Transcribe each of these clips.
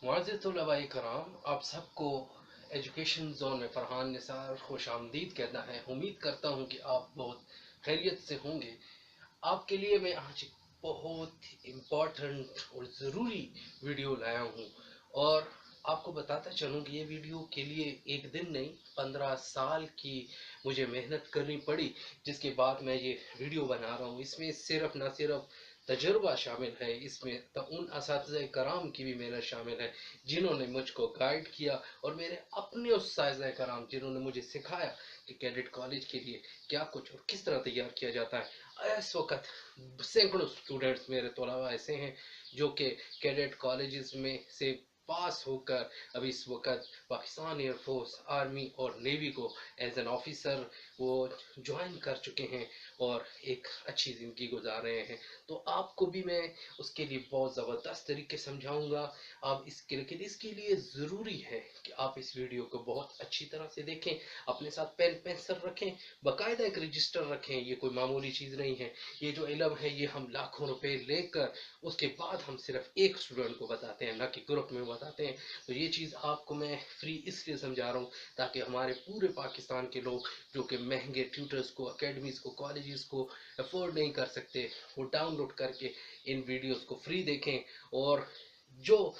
मुअज़्ज़िज़ तलबाए कराम, आप सबको एजुकेशन जोन में फरहान निसार खुश आमदीद कहता है। उम्मीद करता हूँ कि आप बहुत खैरियत से होंगे। आपके लिए मैं आज एक बहुत इम्पोर्टेंट और ज़रूरी वीडियो लाया हूँ और आपको बताता चलूँ कि ये वीडियो के लिए एक दिन नहीं 15 साल की मुझे मेहनत करनी पड़ी, जिसके बाद मैं ये वीडियो बना रहा हूँ। इसमें सिर्फ ना सिर्फ तजुर्बा शामिल है, इसमें तो उन असातिज़े कराम की भी मेहनत शामिल है जिन्होंने मुझको गाइड किया, और मेरे अपने उस्ताज़े कराम जिन्होंने मुझे सिखाया कि कैडेट कॉलेज के लिए क्या कुछ और किस तरह तैयार किया जाता है। इस वक्त सैकड़ों स्टूडेंट्स मेरे तलबा ऐसे हैं जो कि कैडेट कॉलेजेस में से पास होकर अभी इस वक्त पाकिस्तान एयरफोर्स, आर्मी और नेवी को एज एन ऑफिसर वो ज्वाइन कर चुके हैं और एक अच्छी ज़िंदगी गुजार रहे हैं। तो आपको भी मैं उसके लिए बहुत ज़बरदस्त तरीके समझाऊंगा। आप इसके लेकिन इसके लिए ज़रूरी है कि आप इस वीडियो को बहुत अच्छी तरह से देखें, अपने साथ पेन पेंसिल रखें, बाकायदा एक रजिस्टर रखें। ये कोई मामूली चीज़ नहीं है। ये जो इल्म है ये हम लाखों रुपए लेकर उसके बाद हम सिर्फ एक स्टूडेंट को बताते हैं, ना कि ग्रुप में बताते हैं। तो ये चीज़ आपको मैं फ्री इसलिए समझा रहा हूँ ताकि हमारे पूरे पाकिस्तान के लोग जो कि महंगे ट्यूटर्स को, अकेडमीज़ को, कॉलेजेस को अफोर्ड नहीं कर सकते, वो डाउनलोड करके इन वीडियोस को फ्री देखें। और जो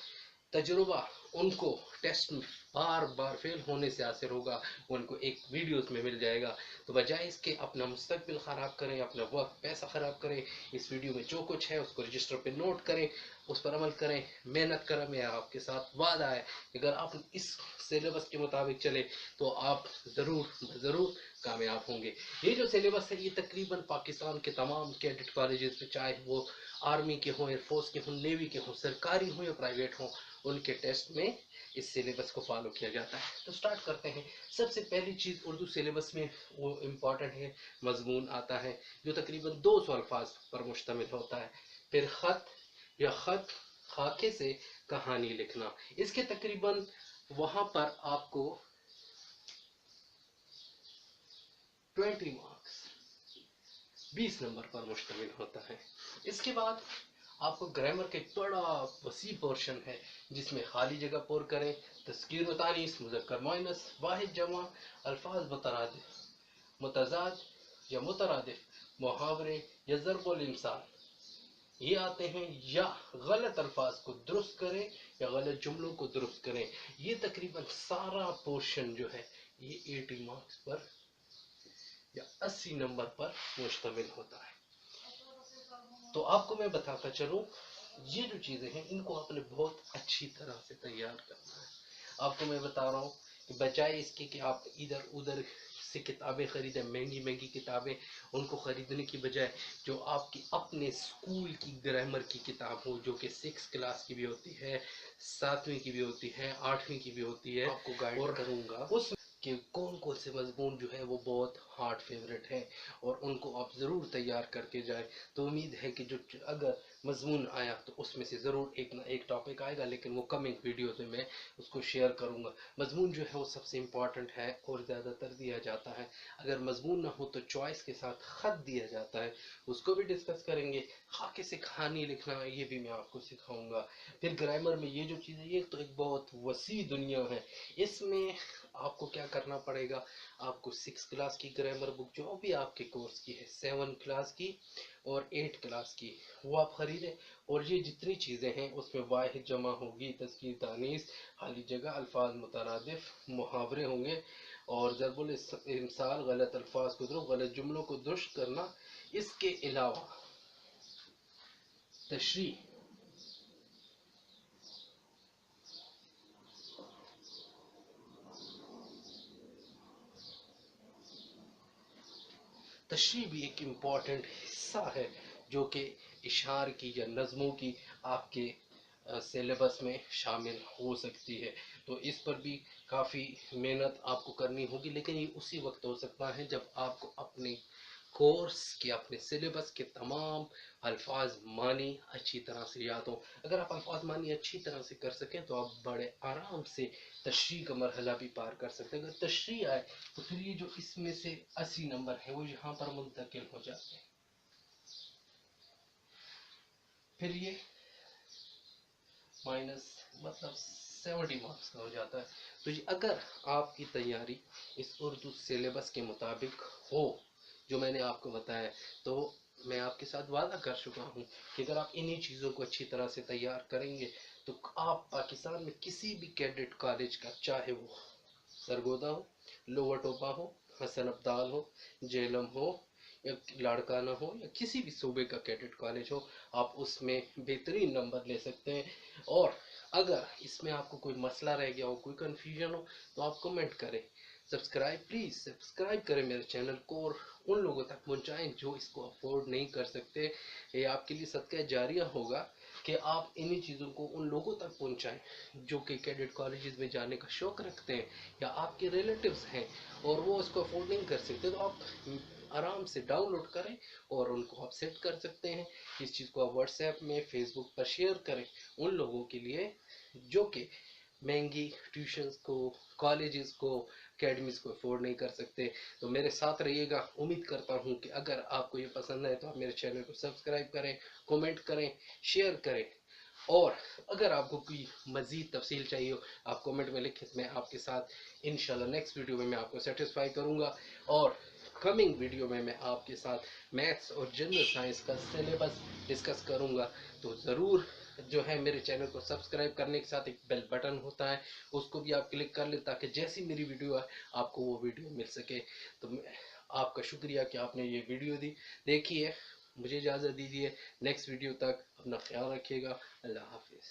तजुर्बा उनको टेस्ट में बार बार फेल होने से हासिल होगा, उनको एक वीडियोस में मिल जाएगा। तो बजाय इसके अपना मुस्तकबिल ख़राब करें, अपना वक्त पैसा ख़राब करें, इस वीडियो में जो कुछ है उसको रजिस्टर पे नोट करें, उस पर अमल करें, मेहनत करें। मेरा आपके साथ वादा है अगर आप इस सिलेबस के मुताबिक चले तो आप ज़रूर कामयाब होंगे। ये जो सिलेबस है ये तकरीबन पाकिस्तान के तमाम कैडेट कॉलेजेस में, चाहे वो आर्मी के हों, एयरफोर्स के हों, नेवी के हों, सरकारी हों या प्राइवेट हों, उनके टेस्ट में इस सिलेबस को फॉलो किया जाता है। तो स्टार्ट करते हैं। सबसे पहली चीज़ उर्दू सिलेबस में वो इम्पॉर्टेंट है, मजमून आता है जो तकरीबन 200 अल्फाज पर मुश्तमिल होता है। फिर ख़त या ख़त, खाके से कहानी लिखना, इसके तकरीबन वहाँ पर आपको 20 मार्क्स 20 नंबर पर मुश्तमिल होता है। इसके बाद आपको ग्रामर का एक बड़ा वसी पोर्शन है जिसमें खाली जगह पुर करें, तस्कीर व तानीस, मुज़क्कर मुअन्नस, वाहिद जमा, अल्फाज मुतरादिफ मुतजाद या मुतरादिफ, मुहावरे या ज़रबुल इम्साल ये आते हैं। या गलत अल्फाज को दुरुस्त करें या गलत जुमलों को दुरुस्त करें। ये तकरीबन सारा पोर्शन जो है ये 80 मार्क्स पर या 80 नंबर पर मुश्तमिल होता है। तो आपको मैं बताता चलूँ, ये जो चीज़ें हैं इनको आपने बहुत अच्छी तरह से तैयार करना है। आपको मैं बता रहा हूँ कि बजाय इसके कि आप इधर उधर से किताबें खरीदें, महंगी महंगी किताबें, उनको ख़रीदने की बजाय जो आपकी अपने स्कूल की ग्रामर की किताब हो, जो कि 6 क्लास की भी होती है, 7वीं की भी होती है, 8वीं की भी होती है, आपको गाइड और करूँगा उस कि कौन कौन से मजमून जो है वो बहुत हार्ड फेवरेट हैं और उनको आप ज़रूर तैयार करके जाएं। तो उम्मीद है कि जो अगर मजमून आया तो उसमें से ज़रूर एक ना एक टॉपिक आएगा, लेकिन वो कमिंग वीडियो में मैं उसको शेयर करूँगा। मजमून जो है वो सबसे इम्पॉर्टेंट है और ज़्यादातर दिया जाता है। अगर मजमून ना हो तो चॉइस के साथ ख़त दिया जाता है, उसको भी डिस्कस करेंगे। खाके से कहानी लिखना ये भी मैं आपको सिखाऊंगा। फिर ग्रामर में ये जो चीज़ है ये तो एक बहुत वसी दुनिया है। इसमें आपको क्या करना पड़ेगा, आपको 6 क्लास की ग्रामर बुक जो भी आपके कोर्स की है, 7 क्लास की और 8 क्लास की, वो आप खरीदें। और ये जितनी चीज़ें हैं उसमें वाहिद जमा होगी, तस्कीर तानीस, खाली जगह, अल्फाज मुतरादिफ, मुहावरे होंगे और ज़रबुल इम्साल, गलत अल्फाज को दुरुस्त, गलत जुमलों को दुरुस्त करना। इसके अलावा तशरीह, तशरीह भी एक इम्पॉर्टेंट हिस्सा है जो कि इशार की या नज़मों की आपके सिलेबस में शामिल हो सकती है। तो इस पर भी काफ़ी मेहनत आपको करनी होगी, लेकिन ये उसी वक्त हो सकता है जब आपको अपने कोर्स के, अपने सिलेबस के तमाम अल्फाज मानी अच्छी तरह से याद हो। अगर आप अल्फाज मानी अच्छी तरह से कर सकें तो आप बड़े आराम से तशरीह का मरहला भी पार कर सकते हैं। अगर तशरीह आए तो फिर ये जो इसमें से 80 नंबर है वो यहाँ पर मुंतकिल हो जाते हैं। फिर ये مائنس مطلب 70 مارکس کا ہو جاتا ہے. تو اگر آپ کی تیاری اس اردو سلیبس کے مطابق ہو جو میں نے آپ کو بتایا، تو میں آپ کے ساتھ وعدہ کر چکا ہوں کہ اگر آپ انہی چیزوں کو اچھی طرح سے تیار کریں گے تو آپ پاکستان میں کسی بھی کیڈٹ کالج کا، چاہے وہ سرگودا ہو، لوور ٹوپا ہو، حسن ابدال ہو، جیلم ہو یا لاڑکانہ ہو یا کسی بھی صوبے کا کیڈٹ کالج ہو، آپ اس میں بہترین نمبر لے سکتے ہیں. اور اگر اس میں آپ کو کوئی مسئلہ رہ گیا ہو، کوئی کنفیوژن ہو، تو آپ کمنٹ کریں. پلیز سبسکرائب کریں میرے چینل کو اور ان لوگوں تک پہنچائیں جو اس کو افورڈ نہیں کر سکتے. یہ آپ کے لیے صدقہ جاریہ ہوگا کہ آپ انہی چیزوں کو ان لوگوں تک پہنچائیں جو کہ کیڈٹ کالجز میں جانے کا شوق رکھتے ہیں یا آپ کے ریلیٹیوز ہیں اور وہ اس کو افورڈ نہیں کر سکتے. تو آپ آرام سے ڈاؤن لوڈ کریں اور ان کو آپ سیٹ کر سکتے ہیں. اس چیز کو آپ واٹس ایپ میں، فیس بک پر شیئر کریں ان لوگوں کے لیے جو کہ مہنگی ٹیوشنز کو، کالجز کو، اکیڈمیز کو افورڈ نہیں کر سکتے. تو میرے ساتھ رہیے گا. امید کرتا ہوں کہ اگر آپ کو یہ پسند ہے تو آپ میرے چینل کو سبسکرائب کریں، کومنٹ کریں، شیئر کریں. اور اگر آپ کو کوئی مزید تفصیل چاہیے ہو آپ کومنٹ میں لکھیں، میں آپ کے ساتھ انشاءاللہ نیکسٹ ویڈیو میں آپ کو سیٹسفائی کروں گا. اور کمنگ ویڈیو میں آپ کے ساتھ میتھس اور جنرل سائنس کا سلیبس ڈسکس کروں گا. تو ضرور جو ہے میرے چینل کو سبسکرائب کرنے کے ساتھ ایک بیل بٹن ہوتا ہے، اس کو بھی آپ کلک کر لیں تاکہ جیسی میری ویڈیو ہے آپ کو وہ ویڈیو مل سکے. تو آپ کا شکریہ کہ آپ نے یہ ویڈیو دیکھی ہے. مجھے اجازت دیجیے. نیکسٹ ویڈیو تک اپنا خیال رکھیے گا. اللہ حافظ.